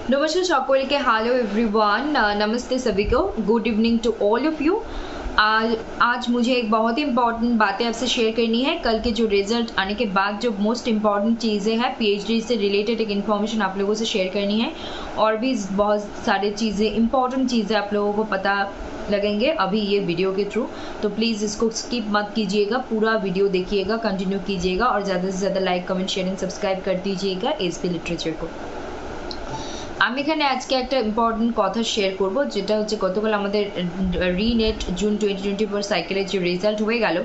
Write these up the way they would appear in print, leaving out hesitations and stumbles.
नमस्कार সকলকে hello everyone नमस्ते सभी को good evening to all of you. आज मुझे एक बहुत ही इंपॉर्टेंट बातें आपसे शेयर करनी है। कल के जो रिजल्ट आने के बाद जो मोस्ट इम्पॉर्टेंट चीज़ें हैं पीएचडी से रिलेटेड एक इन्फॉर्मेशन आप लोगों से शेयर करनी है और भी बहुत सारी चीज़ें इंपॉर्टेंट चीज़ें आप लोगों को पता लगेंगे अभी ये वीडियो के थ्रू। तो प्लीज़ इसको स्किप मत कीजिएगा, पूरा वीडियो देखिएगा, कंटिन्यू कीजिएगा और ज़्यादा से ज़्यादा like comment share and subscribe कर दीजिएगा एसपी लिटारेचर को। আমি এখানে আজকে একটা ইম্পর্টেন্ট কথা শেয়ার করব, যেটা হচ্ছে গতকাল আমাদের রিনেট জুন 2024 সাইকেলের যে রেজাল্ট হয়ে গেল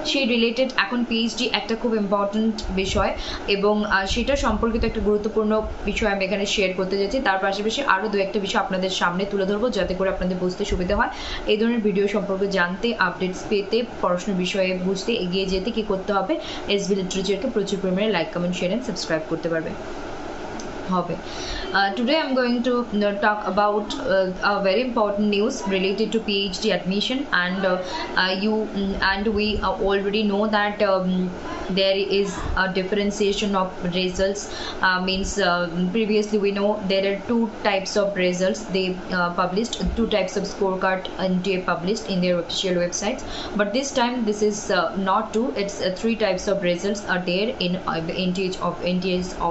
সেই রিলেটেড এখন পিএইচডি একটা খুব ইম্পর্টেন্ট বিষয় এবং সেটা সম্পর্কিত একটা গুরুত্বপূর্ণ বিষয় আমি এখানে শেয়ার করতে যাচ্ছি। তার পাশাপাশি আরও দু একটা বিষয় আপনাদের সামনে তুলে ধরবো যাতে করে আপনাদের বুঝতে সুবিধা হয়। এই ধরনের ভিডিও সম্পর্কে জানতে, আপডেটস পেতে, পড়াশোনার বিষয়ে বুঝতে, এগিয়ে যেতে কী করতে হবে, এসবি লিটারেচারকে প্রচুর পরিমাণে like comment share and subscribe করতে পারবে। Today I'm going to talk about a very important news related to PhD admission, and we already know that there is a differentiation of results. Means previously we know there are two types of results they published, two types of scorecard NTA published in their official websites, but this time this is not two, it's three types of results are there in NTA's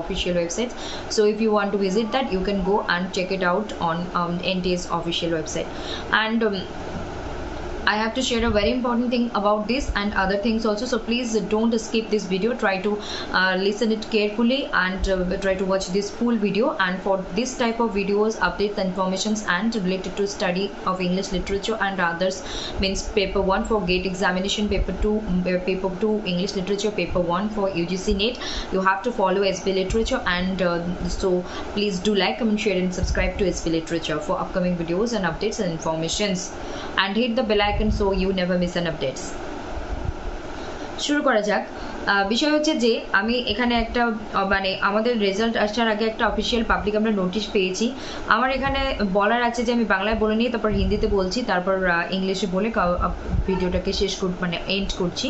official websites. So if you want to visit that, you can go and check it out on NTA's official website. And I have to share a very important thing about this and other things also, so please don't skip this video. Try to listen it carefully and try to watch this full video. And for this type of videos, updates, informations and related to study of English literature and others, means paper 1 for GATE examination, paper 2 English literature, paper 1 for UGC NET, you have to follow SB literature. And so please do like, comment, share and subscribe to SB literature for upcoming videos and updates and informations, and hit the bell icon so you never miss an updates. শুরু করা যাক। বিষয় হচ্ছে যে আমি এখানে একটা মানে আমাদের রেজাল্ট আসার আগে একটা অফিসিয়াল পাবলিক আমরা নোটিশ পেয়েছি। আমার এখানে বলার আছে যে আমি বাংলায় বলে নিয়ে তারপর হিন্দিতে বলছি, তারপর ইংলিশে বলে ভিডিওটাকে শেষ মানে এন্ড করছি।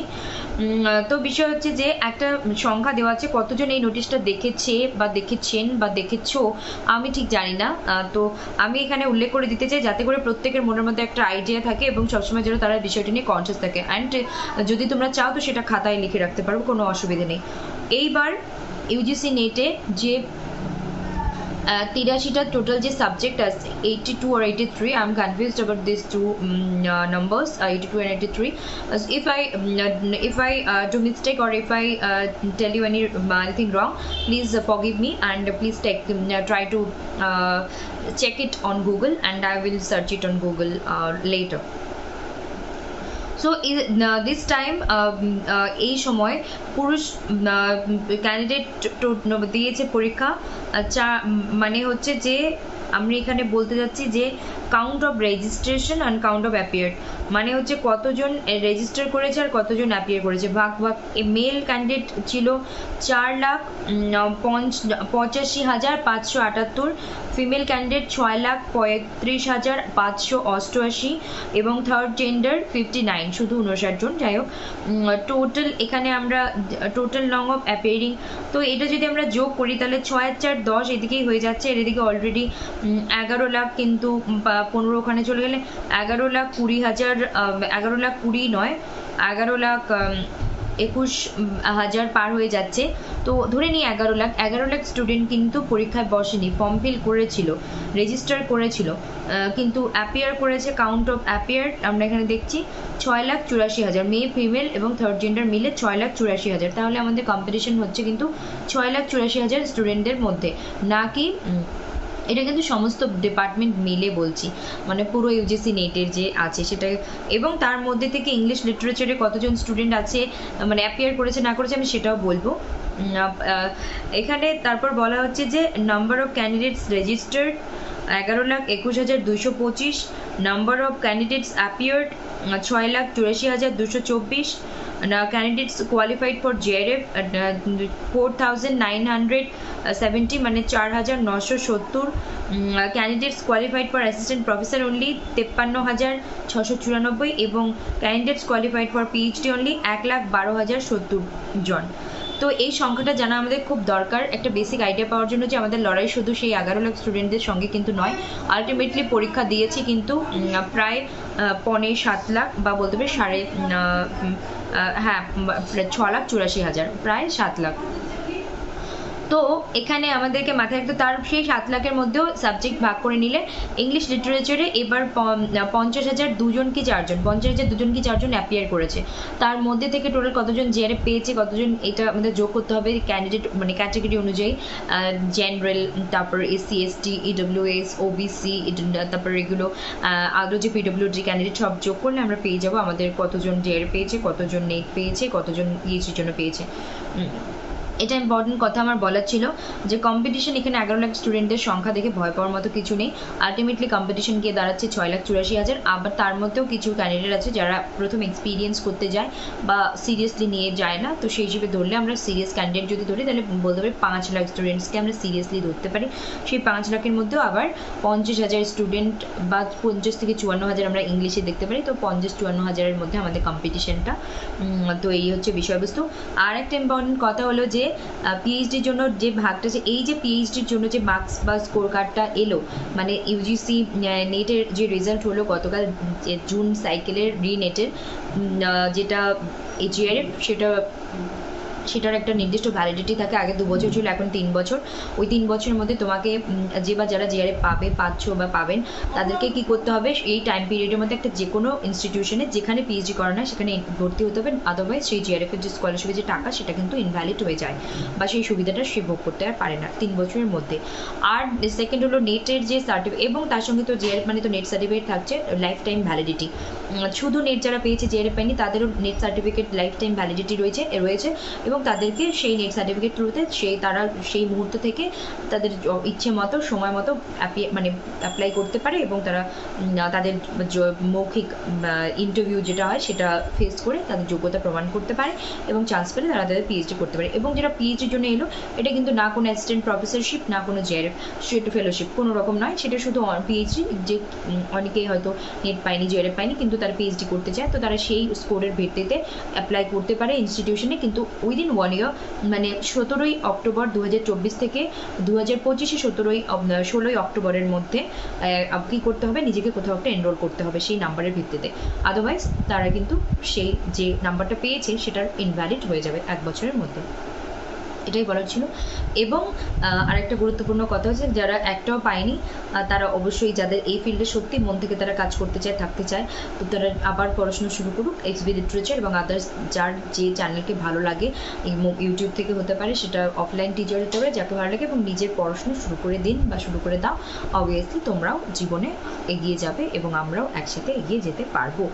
তো বিষয় হচ্ছে যে একটা সংখ্যা দেওয়া আছে, কতজন এই নোটিশটা দেখেছে বা দেখেছেন বা দেখেছো আমি ঠিক জানি না। তো আমি এখানে উল্লেখ করে দিতে চাই যাতে করে প্রত্যেকের মনের মধ্যে একটা আইডিয়া থাকে এবং সবসময় যেন তারা বিষয়টি নিয়ে কনসিয়াস থাকে। অ্যান্ড যদি তোমরা চাও তো সেটা খাতায় লিখে রাখতে পারো, কোনো অসুবিধা নেই। এইবার ইউজিসি নেটে যে 83টা টোটাল যে সাবজেক্ট আছে 82 or 83, I am confused about these two numbers 82 and 83. If I do mistake or if I tell you anything wrong, please forgive me and please try to check it on Google and I will search it on Google later. So this time এই সময় পুরুষ candidate দিয়েছে পরীক্ষা মানে হচ্ছে যে আমি এখানে বলতে যাচ্ছি যে count of registration and count of appear, মানে হচ্ছে কতজন রেজিস্টার করেছে আর কতজন অ্যাপিয়ার করেছে। ভাগ মেল ক্যান্ডিডেট ছিল 4,85,578, ফিমেল ক্যান্ডিডেট 6,35,588 এবং থার্ড জেন্ডার 59, শুধু 59 জন। যাই হোক, টোটাল এখানে আমরা টোটাল নং অফ অ্যাপিয়ারিং, তো এটা যদি আমরা যোগ করি তাহলে 6 আর 4 10 এদিকেই হয়ে যাচ্ছে। এর এদিকে অলরেডি 11 লাখ, কিন্তু 15 ওখানে চলে গেলে 11,20,000, 11,20,000 নয়, 11,21,000 পার হয়ে যাচ্ছে। তো ধরে নিই 11 লাখ স্টুডেন্ট কিন্তু পরীক্ষায় বসেনি, ফর্ম ফিল করেছিল, রেজিস্টার করেছিল, কিন্তু অ্যাপিয়ার করেছে। কাউন্ট অফ অ্যাপিয়ার আমরা এখানে দেখছি 6,84,000, মেয়ে ফিমেল এবং থার্ড জেন্ডার মিলে 6,84,000। তাহলে আমাদের কম্পিটিশন হচ্ছে কিন্তু 6,84,000 স্টুডেন্টদের মধ্যে, নাকি এটা কিন্তু সমস্ত ডিপার্টমেন্ট মিলে বলছি, মানে পুরো ইউজিসি নেটের যে আছে সেটা। এবং তার মধ্যে থেকে ইংলিশ লিটারেচারে কতজন স্টুডেন্ট আছে মানে অ্যাপিয়ার করেছে না করেছে আমি সেটাও বলবো এখানে। তারপর বলা হচ্ছে যে number of candidates registered 11,21,225, number of candidates appeared 6,84,224, candidates qualified for JRF 4,970, মানে 4,970, candidates qualified for assistant professor only 53,694 এবং candidates qualified for PhD only 1,12,070 জন। তো এই সংখ্যাটা জানা আমাদের খুব দরকার একটা বেসিক আইডিয়া পাওয়ার জন্য যে আমাদের লড়াই শুধু সেই 11 লাখ স্টুডেন্টদের সঙ্গে কিন্তু নয়, আলটিমেটলি পরীক্ষা দিয়েছি কিন্তু প্রায় 6.25 লাখ বা বলতে পারি হ্যাঁ 6,84,000 প্রায় 7 লাখ। তো এখানে আমাদেরকে মাথায় রাখতে তার সেই 7 লাখের মধ্যেও সাবজেক্ট ভাগ করে নিলে ইংলিশ লিটারেচারে এবার 50,000 দুজন কি চারজন 50,000 দুজন কি চারজন অ্যাপিয়ার করেছে। তার মধ্যে থেকে টোটাল কতজন জিআরএফ পেয়েছে কতজন এটা আমাদের যোগ করতে হবে ক্যান্ডিডেট মানে ক্যাটাগরি অনুযায়ী, জেনারেল, তারপর এসসি এসটি, ইডব্লিউএস, ওবিসি, তারপর এগুলো আরও যে পিডব্লিউডি ক্যান্ডিডেট সব যোগ করলে আমরা পেয়ে যাবো আমাদের কতজন জিআরএফ পেয়েছে, কতজন নেট পেয়েছে, কতজন পিএইচডির জন্য পেয়েছে। এটা ইম্পর্টেন্ট কথা আমার বলার ছিল যে কম্পিটিশন এখানে 11 লাখ স্টুডেন্টদের সংখ্যা দেখে ভয় পাওয়ার মতো কিছু নেই। আলটিমেটলি কম্পিটিশন গিয়ে দাঁড়াচ্ছে 6,84,000। আবার তার মধ্যেও কিছু ক্যান্ডিডেট আছে যারা প্রথম এক্সপিরিয়েন্স করতে যায় বা সিরিয়াসলি নিয়ে যায় না, তো সেই হিসেবে ধরলে আমরা সিরিয়াস ক্যান্ডিডেট যদি ধরি তাহলে বলতে পারি 5 লাখ স্টুডেন্টসকে আমরা সিরিয়াসলি ধরতে পারি। সেই 5 লাখের মধ্যেও আবার 50,000 স্টুডেন্ট বা 50 থেকে 54,000 আমরা ইংলিশে দেখতে পারি। তো 50-54,000-এর মধ্যে আমাদের কম্পিটিশনটা। তো এই হচ্ছে বিষয়বস্তু। আর একটা ইম্পর্টেন্ট কথা হলো যে পিএইচডির জন্য যে ভাগটা আছে, এই যে পিএইচডির জন্য যে মার্কস বা স্কোর কার্ডটা এলো মানে ইউজিসি নেটের যে রেজাল্ট হলো গতকাল জুন সাইকেলের রিনেটের যেটা জিআরএফ সেটার একটা নির্দিষ্ট ভ্যালিডিটি থাকে। আগে 2 বছর ছিল, এখন 3 বছর। ওই 3 বছরের মধ্যে তোমাকে যে বা যারা জিআরএফ পাচ্ছ বা পাবেন তাদেরকে কি করতে হবে, এই টাইম পিরিয়ডের মধ্যে একটা যে কোনো ইনস্টিটিউশনে যেখানে পিএইচডি করানো হয় সেখানে ভর্তি হতে হবে। আদারওয়াইজ সেই জিআরএফের যে স্কলারশিপের যে টাকা সেটা কিন্তু ইনভ্যালিড হয়ে যায় বা সেই সুবিধাটা সে ভোগ করতে আর পারে না 3 বছরের মধ্যে। আর সেকেন্ড হলো নেটের যে সার্টিফিকেট, এবং তার সঙ্গে তো জিআরএফ মানে তো নেট সার্টিফিকেট থাকছে লাইফ টাইম ভ্যালিডিটি। শুধু নেট যারা পেয়েছে জিআরএফ পায়নি তাদেরও net certificate life time validity রয়েছে এবং তাদেরকে সেই নেট সার্টিফিকেট থ্রুতে তারা সেই মুহূর্ত থেকে তাদের ইচ্ছে মতো সময় মতো অ্যাপ্লাই করতে পারে এবং তারা তাদের মৌখিক ইন্টারভিউ যেটা হয় সেটা ফেস করে তাদের যোগ্যতা প্রমাণ করতে পারে এবং চান্স পেলে তারা তাদের পিএইচডি করতে পারে। এবং যেটা পিএইচডির জন্য এলো এটা কিন্তু না কোনো অ্যাসিস্ট্যান্ট প্রফেসরশিপ না কোনো জিআরএফ স্ট্রেট ফেলোশিপ কোনো রকম নয়, সেটা শুধু পিএইচডি। যে অনেকেই হয়তো নেট পায়নি জিআরএফ পায়নি কিন্তু তারা পিএইচডি করতে চায়, তো তারা সেই স্কোরের ভিত্তিতে অ্যাপ্লাই করতে পারে ইনস্টিটিউশনে, কিন্তু উইদিন 1 ইয়ার মানে 17ই অক্টোবর 2024 থেকে 2025 16ই অক্টোবরের মধ্যে কী করতে হবে, নিজেকে কোথাও একটা এনরোল করতে হবে সেই নাম্বারের ভিত্তিতে। আদারওয়াইজ তারা কিন্তু সেই যে নাম্বারটা পেয়েছে সেটার ইনভ্যালিড হয়ে যাবে 1 বছরের মধ্যে। এটাই বলার ছিল। এবং আরেকটা গুরুত্বপূর্ণ কথা হচ্ছে যারা একটাও পায়নি তারা অবশ্যই, যাদের এই ফিল্ডে সত্যি মন থেকে তারা কাজ করতে চায় থাকতে চায়, তো তারা আবার পড়াশোনা শুরু করুক এক্সবি লিটারেচার এবং আদার্স যার যে চ্যানেলকে ভালো লাগে, ইউটিউব থেকে হতে পারে, সেটা অফলাইন টিচার হতে পারে, যাকে ভালো লাগে, এবং নিজের পড়াশোনা শুরু করে দিন বা শুরু করে দাও। অবভিয়াসলি তোমরাও জীবনে এগিয়ে যাবে এবং আমরাও একসাথে এগিয়ে যেতে পারবো।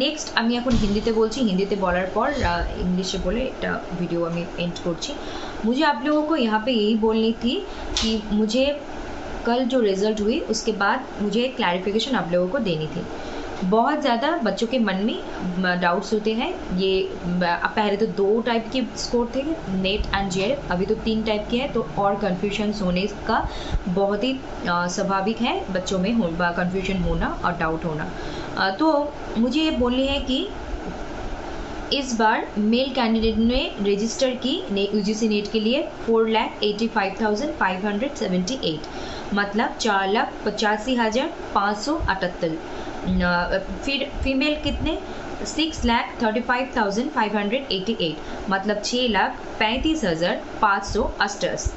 নেক্সট আমি এখন হিন্দিতে বলছি। হিন্দিতে বলার পর इंग्लिश बोले एक वीडियो मैं एंड करছি। मुझे आप लोगों को यहाँ पे यही बोलनी थी कि मुझे कल जो रिज़ल्ट हुई उसके बाद मुझे एक क्लैरिफिकेशन आप लोगों को देनी थी। बहुत ज़्यादा बच्चों के मन में डाउट्स होते हैं। ये पहले तो 2 टाइप के स्कोर थे नेट एंड जीआरएफ, अभी तो 3 टाइप के हैं, तो और कन्फ्यूजन्स होने का बहुत ही स्वाभाविक है बच्चों में कन्फ्यूजन होना और डाउट होना। तो मुझे ये बोलनी है कि इस बार मेल कैंडिडेट ने रजिस्टर की यूजीसी नेट के लिए 4,85,578, मतलब 4,85,578। फिर फीमेल कितने 6,35,588, मतलब 6,35,588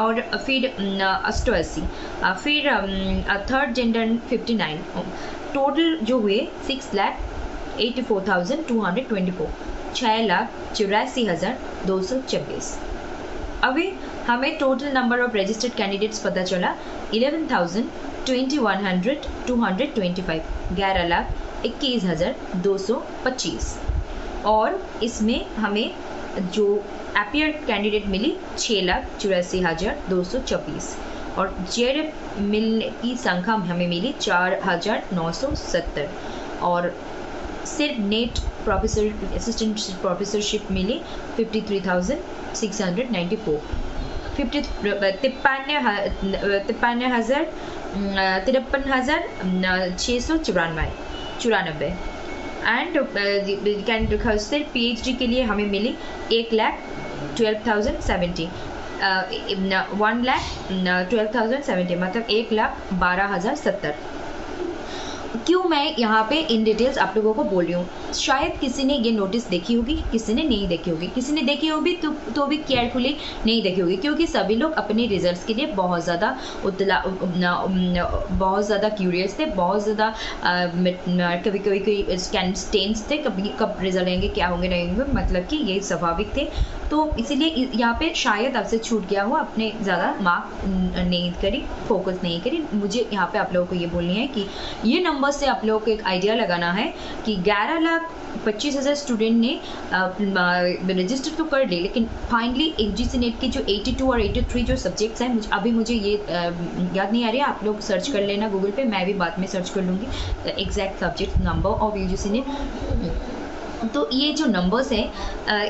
और फिर 88। फिर थर्ड जेंडर 59। टोटल जो हुए 6,84,224, 6,84,224। अभी हमें total number of registered candidates पता चला 11,225, 11,21,225। और इसमें हमें जो एपियर कैंडिडेट मिली 6,84,224 और जेआरएफ मिलने की संख्या हमें मिली 4,970 और सिर्फ नेट प्रोफेसर असिस्टेंट प्रोफेसरशिप मिली 53,694। 53,694। एंड कैन सिर्फ PhD के लिए हमें मिली 1,12,070 1,12,070 मतलब 1,12,070। क्यों मैं यहाँ पे इन डिटेल्स आप लोगों को बोल रही हूँ, शायद किसी ने ये नोटिस देखी होगी, किसी ने नहीं देखी होगी, किसी ने देखी होगी तो भी केयरफुली नहीं देखी होगी, क्योंकि सभी लोग अपने रिजल्ट्स के लिए बहुत ज़्यादा क्यूरियस थे, बहुत ज़्यादा कभी कोई टेंस थे, कब रिजल्ट आएंगे, क्या होंगे नहीं होंगे, मतलब कि ये स्वाभाविक थे। तो इसीलिए यहाँ पे शायद आपसे छूट गया हो, आपने ज़्यादा मार्क नहीं करी, फोकस नहीं करी। मुझे यहाँ पे आप लोगों को ये बोलनी है कि ये नंबर से आप लोगों को एक आइडिया लगाना है कि 11,25,000 स्टूडेंट ने रजिस्टर तो कर ली, लेकिन फाइनली UGC नेट की जो 82 और 83 जो सब्जेक्ट्स हैं, मुझे ये याद नहीं आ रही है, आप लोग सर्च कर लेना गूगल पे, मैं भी बाद में सर्च कर लूँगी exact subject number of UGC net. तो ये जो नंबर्स हैं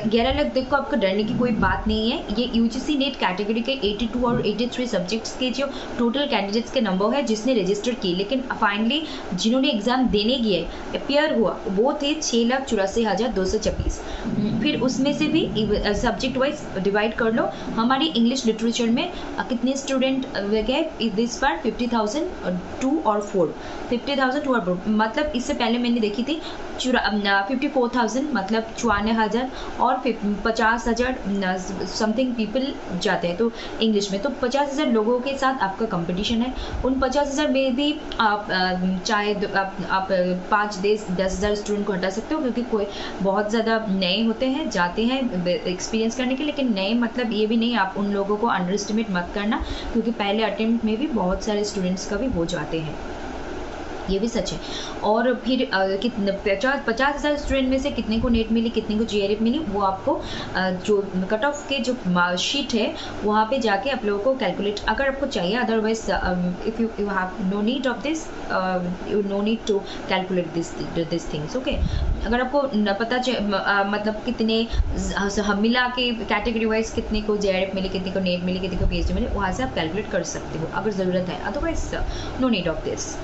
11 लाख, देखो आपको डरने की कोई बात नहीं है, ये UGC नेट कैटेगरी के 82 और 83 सब्जेक्ट्स के जो टोटल कैंडिडेट्स के नंबर है जिसने रजिस्टर की, लेकिन फाइनली जिन्होंने एग्जाम देने गए अपियर हुआ वो थे 6,84,226। फिर उसमें से भी सब्जेक्ट वाइज डिवाइड कर लो, हमारी इंग्लिश लिटरेचर में कितने स्टूडेंट गए इस बार 50,002 और 4, 50,002 और 4, मतलब इससे पहले मैंने देखी थी 54,000 मतलब 54,000 और 50,000 समथिंग पीपल जाते हैं तो इंग्लिश में, तो 50,000 लोगों के साथ आपका कंपटीशन है। उन 50,000 में भी आप चाहे आप 5-10,000 स्टूडेंट को हटा सकते हो, क्योंकि कोई बहुत ज़्यादा नए होते हैं, जाते हैं एक्सपीरियंस करने के, लेकिन नए मतलब ये भी नहीं आप उन लोगों को अंडर एस्टिमेट मत करना, क्योंकि पहले अटेम्प्ट में भी बहुत सारे स्टूडेंट्स का भी हो जाते हैं, ये भी सच है। और फिर कितने 50,000 स्टूडेंट में से कितने को नेट मिली, कितने को GRF मिली, वो आपको जो कट ऑफ के जो शीट है वहाँ पे जाके आप लोगों को कैलकुलेट अगर आपको चाहिए, otherwise if you have no need of this, you no need to calculate this things, okay. अगर आपको पता मतलब कितने मिला के कैटेगरी वाइज कितने को GRF मिली, कितने को नेट मिली, कितने को PhD मिली, वहाँ से आप कैलकुलेट कर सकते हो अगर ज़रूरत है, otherwise no need of this.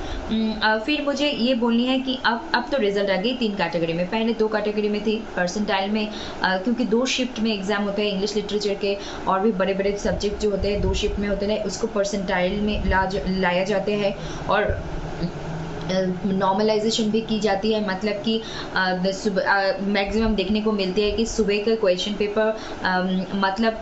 फिर मुझे ये बोलनी है कि अब तो रिजल्ट आ गई 3 कैटेगरी में, पहले 2 कैटेगरी में थी, परसेंटाइल में क्योंकि 2 शिफ्ट में एग्जाम होते हैं इंग्लिश लिटरेचर के, और भी बड़े बड़े सब्जेक्ट जो होते हैं 2 शिफ्ट में होते हैं, उसको परसेंटाइल में लाया जाते हैं, और नॉर्मलाइजेशन भी की जाती है, मतलब कि मैक्सिमम देखने को मिलती है कि सुबह के क्वेश्चन पेपर मतलब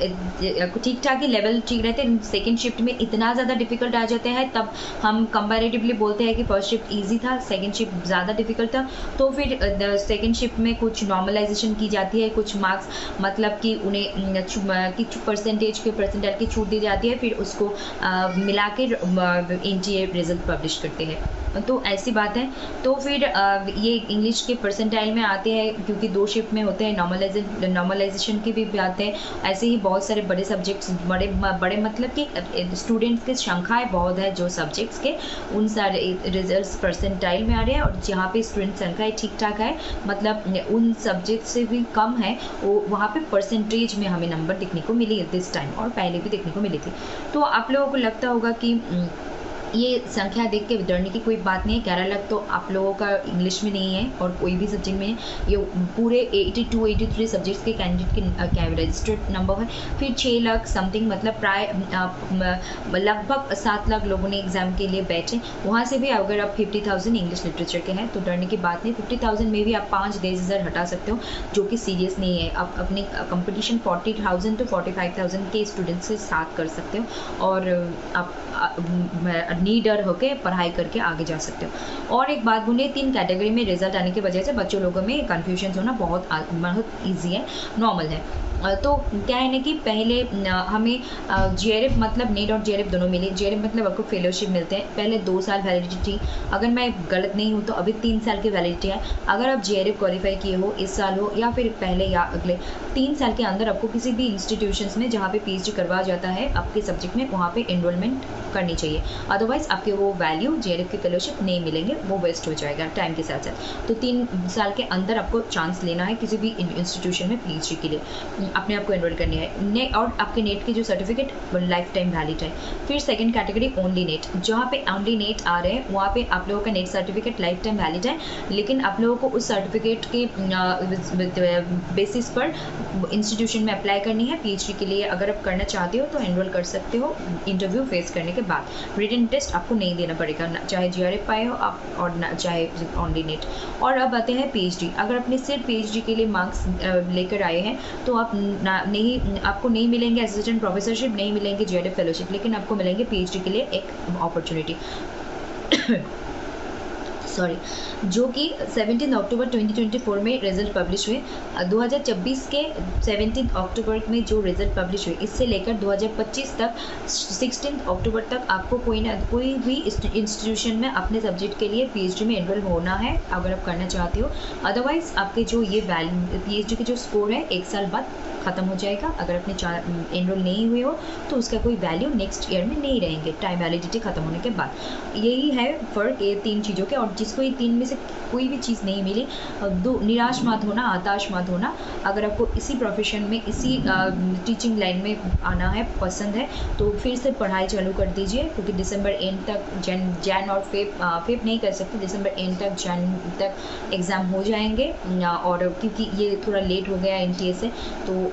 ठीक ठाक ही लेवल ठीक रहते हैं, सेकंड शिफ्ट में इतना ज़्यादा डिफिकल्ट आ जाते हैं, तब हम कंपैरेटिवली बोलते हैं कि फर्स्ट शिफ्ट इजी था, सेकंड शिफ्ट ज़्यादा डिफिकल्ट था, तो फिर सेकंड शिफ्ट में कुछ नॉर्मलाइजेशन की जाती है, कुछ मार्क्स मतलब कि उन्हें कुछ परसेंटाइल की छूट दी जाती है, फिर उसको मिला के NTA रिजल्ट पब्लिश करते हैं, तो ऐसी बात है। तो फिर ये इंग्लिश के परसेंटाइल में आते हैं, क्योंकि 2 शिफ्ट में होते हैं, नॉर्मलाइजेशन की भी आते हैं, ऐसे ही बहुत सारे बड़े सब्जेक्ट्स, बड़े मतलब कि स्टूडेंट्स की संख्याएँ बहुत है जो सब्जेक्ट्स के, उन सारे रिजल्ट्स परसेंटाइल में आ रहे हैं, और जहाँ पे स्टूडेंट संख्याएँ ठीक ठाक है, मतलब उन सब्जेक्ट से भी कम है, वो वहाँ पे परसेंटेज में हमें नंबर देखने को मिली दिस टाइम, और पहले भी देखने को मिली थी। तो आप लोगों को लगता होगा कि ये संख्या देख के डरने की कोई बात नहीं है, 11 लाख तो आप लोगों का इंग्लिश में नहीं है और कोई भी सब्जेक्ट में, ये पूरे 82-83 सब्जेक्ट्स के कैंडिडेट के रजिस्टर्ड नंबर है। फिर 6 लाख समथिंग मतलब प्राय लगभग 7 लाख लोगों ने एग्जाम के लिए बैठे, वहाँ से भी अगर आप 50,000 इंग्लिश लिटरेचर के हैं तो डरने की बात नहीं, 50,000 में भी आप 5-10,000 हटा सकते हो, जो कि सीरियस नहीं है। आप अपने कंपटीशन 40,000 to 45,000 के स्टूडेंट्स के साथ कर सकते हो, और आप नीडर होके पढ़ाई करके आगे जा सकते हो। और एक बात बोलिए, 3 कैटेगरी में रिजल्ट आने की वजह से बच्चों लोगों में कन्फ्यूजन होना बहुत ईजी है, नॉर्मल है। तो क्या है ना कि पहले हमें GRF मतलब नीट और GRF दोनों मिले। GRF मतलब आपको फेलोशिप मिलते हैं, पहले 2 साल वैलिडिटी थी, अगर मैं गलत नहीं हूँ तो अभी 3 साल की वैलिडिटी है। अगर आप GRF क्वालिफाई किए हो, इस साल हो या फिर पहले या अगले 3 साल के अंदर, आपको किसी भी इंस्टीट्यूशंस में जहाँ पे PhD करवाया जाता है आपके सब्जेक्ट में, वहाँ पे एनरोलमेंट करनी चाहिए, अदरवाइज आपके वो वैल्यू GRF के फेलोशिप नहीं मिलेंगे, वो वेस्ट हो जाएगा टाइम के साथ साथ। तो 3 साल के अंदर आपको चांस लेना है किसी भी इंस्टीट्यूशन में PhD के लिए। अपने आप को एनरोल करनी है और आपके नेट की जो सर्टिफिकेट लाइफ टाइम वैलिड है। फिर सेकंड कैटेगरी ओनली नेट, जहाँ पे ओनली नेट आ रहे हैं वहाँ पे आप लोगों का net certificate life time valid है, लेकिन आप लोगों को उस सर्टिफिकेट के बेसिस पर इंस्टीट्यूशन में अप्लाई करनी है पीएचडी के लिए। अगर आप करना चाहते हो तो एनरोल कर सकते हो इंटरव्यू फेस करने के बाद। रिटन टेस्ट आपको नहीं देना पड़ेगा, चाहे जीआरएफ पाए हो आप और ना चाहे ओनली नेट। और अब आते हैं पीएचडी। अगर अपने सिर्फ पीएचडी के लिए मार्क्स लेकर आए हैं तो आप आपको नहीं मिलेंगे असिस्टेंट प्रोफेसरशिप, नहीं मिलेंगे जीआरएफ फेलोशिप, लेकिन आपको मिलेंगे पीएचडी के लिए एक अपॉर्चुनिटी सॉरी, जो कि 17 अक्टूबर 2024 में रिजल्ट पब्लिश हुए। 2026 के 17 अक्टूबर में जो रिजल्ट पब्लिश हुए, इससे लेकर 2025 तक 16 अक्टूबर तक आपको कोई भी इंस्टीट्यूशन में अपने सब्जेक्ट के लिए पीएचडी में एनरोल होना है अगर आप करना चाहते हो। अदरवाइज आपके जो ये पीएचडी के जो स्कोर है 1 साल बाद ख़त्म हो जाएगा। अगर अपने एनरोल नहीं हुए हो तो उसका कोई वैल्यू नेक्स्ट ईयर में नहीं रहेंगे, टाइम वैलिडिटी ख़त्म होने के बाद। यही है फ़र्क ये 3 चीज़ों के। और जिसको ये 3 में से कोई भी चीज़ नहीं मिली, निराश मत होना, हताश मत होना। अगर आपको इसी प्रोफेशन में, इसी टीचिंग लाइन में आना है, पसंद है, तो फिर से पढ़ाई चालू कर दीजिए, क्योंकि दिसंबर एंड तक जैन और फेब नहीं कर सकते, दिसंबर एंड तक जैन तक एग्ज़ाम हो जाएंगे। और क्योंकि ये थोड़ा लेट हो गया एनटीए से, तो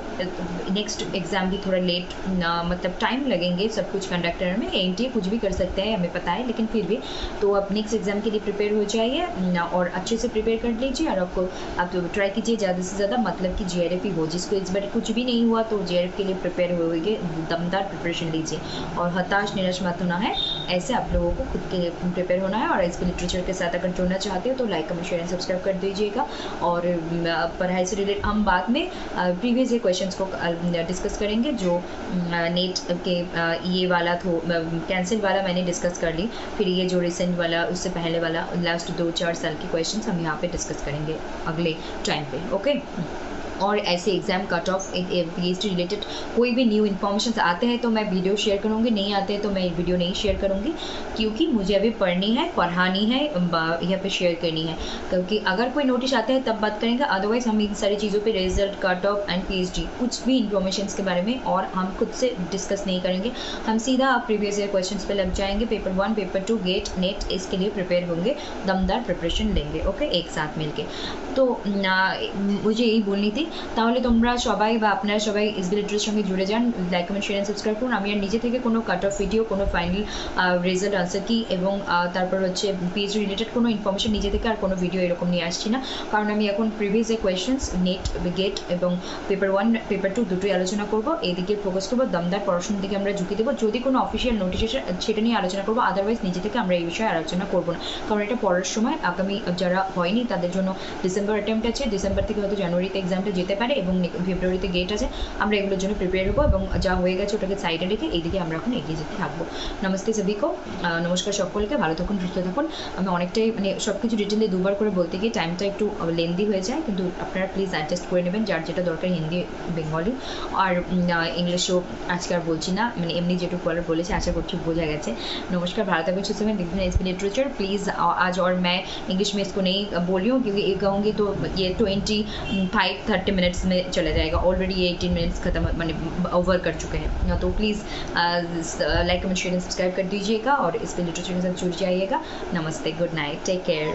नेक्स्ट एग्ज़ाम भी थोड़ा लेट मतलब टाइम लगेंगे सब कुछ कंडक्टर में। एनटीए कुछ भी कर सकते हैं हमें पता है, लेकिन फिर भी तो आप नेक्स्ट एग्ज़ाम के लिए प्रिपेयर हो जाइए और अच्छे से प्रिपेयर कर लीजिए। और आपको आप तो ट्राई कीजिए ज़्यादा से ज़्यादा, मतलब कि जीआरएफ ही हो। जिसको इस बार कुछ भी नहीं हुआ तो जीआरएफ के लिए प्रिपेयर होइए, दमदार प्रिपरेशन लीजिए और हताश निराश मत होना है। ऐसे आप लोगों को खुद के लिए प्रिपेयर होना है। और इसके लिटरेचर के साथ अगर जुड़ना चाहते हो तो like, comment, share and subscribe कर दीजिएगा। और पढ़ाई से रिलेटेड हम बाद में प्रीवियस ईयर क्वेश्चंस को डिस्कस करेंगे। जो नेट के ये वाला कैंसिल वाला मैंने डिस्कस कर ली, फिर ये जो रिसेंट वाला, उससे पहले वाला लास्ट 2-4 साल के क्वेश्चंस हम यहाँ पे डिस्कस करेंगे अगले टाइम पे। ओके, और ऐसे exam cut off PhD related कोई भी न्यू इन्फॉर्मेशन आते हैं तो मैं वीडियो शेयर करूँगी, नहीं आते हैं तो मैं वीडियो नहीं शेयर करूँगी, क्योंकि मुझे अभी पढ़नी है, पढ़ानी है, यहाँ पे शेयर करनी है। क्योंकि अगर कोई नोटिस आते हैं तब बात करेंगे, अदरवाइज हम इन सारी चीज़ों पे result, cut off and PhD कुछ भी इन्फॉर्मेशन के बारे में और हम खुद से डिस्कस नहीं करेंगे। हम सीधा प्रीवियस ईयर क्वेश्चन पे लग जाएंगे। पेपर 1, पेपर 2, गेट, नेट, इसके लिए प्रिपेयर होंगे, दमदार प्रिपरेशन लेंगे। ओके, एक साथ मिलके। तो मुझे यही बोलनी थी। তাহলে তোমরা সবাই বা আপনারা সবাই এসবি লিটারের সঙ্গে জুড়ে যান, like, comment, share and subscribe করুন। আমি আর নিজে থেকে কোনো কাট অফ ভিডিও, কোনো ফাইনাল রেজাল্ট আনসার কি এবং তারপর হচ্ছে পিএইচডি রিলেটেড কোনো ইনফরমেশন নিজে থেকে আর কোনো ভিডিও এরকম নিয়ে আসছি না, কারণ আমি এখন প্রিভিয়াস যে কোয়েশ্চেন্স, নেট, গেট এবং পেপার 1, পেপার 2 দুটোই আলোচনা করবো। এদিকে ফোকাস করবো, দমদার পড়াশোনার দিকে আমরা ঝুঁকি দেবো। যদি কোনো অফিসিয়াল নোটিশ সেটা নিয়ে আলোচনা করবো, আদারওয়াইজ নিজে থেকে আমরা এই বিষয়ে আলোচনা করবো না, কারণ এটা পড়ার সময় আগামী যারা হয়নি তাদের জন্য ডিসেম্বর অ্যাটেম্প্ট আছে, ডিসেম্বর থেকে হয়তো জানুয়ারিতে এক্সামটা যেতে পারে এবং ফেব্রুয়ারিতে গেট আছে। আমরা এগুলোর জন্য প্রিপেয়ার হবো এবং যা হয়ে গেছে ওটাকে সাইডে রেখে এইদিকে আমরা এখন এগিয়ে যেতে থাকবো। নমস্তে সবিকো, নমস্কার সকলকে, ভালো থাকুন, সুস্থ থাকুন। আমি অনেকটাই মানে সব কিছু ডিটেলে দুবার করে বলতে গিয়ে টাইমটা একটু লেন্দি হয়ে যায়, কিন্তু আপনারা প্লিজ অ্যাডজাস্ট করে নেবেন, যার যেটা দরকার, হিন্দি, বেঙ্গলি আর ইংলিশও আজকে আর বলছি না, মানে এমনি যেটুকু বলার বলেছি, আশা করছি বোঝা गया। नमस्कार, भारत का सुस्त में देखते हैं एसबी लिटरेचर प्लीज़ आज। और मैं इंग्लिश में इसको नहीं बोल रही हूँ क्योंकि ये कहूँगी तो ये 25-30 मिनट्स में चला जाएगा। ऑलरेडी ये 18 मिनट्स खत्म मैंने ओवर कर चुके हैं। तो please like, comment, share and subscribe कर दीजिएगा और इस पर लिटरेचर के साथ जुड़ जाइएगा। नमस्ते, गुड नाइट, टेक केयर।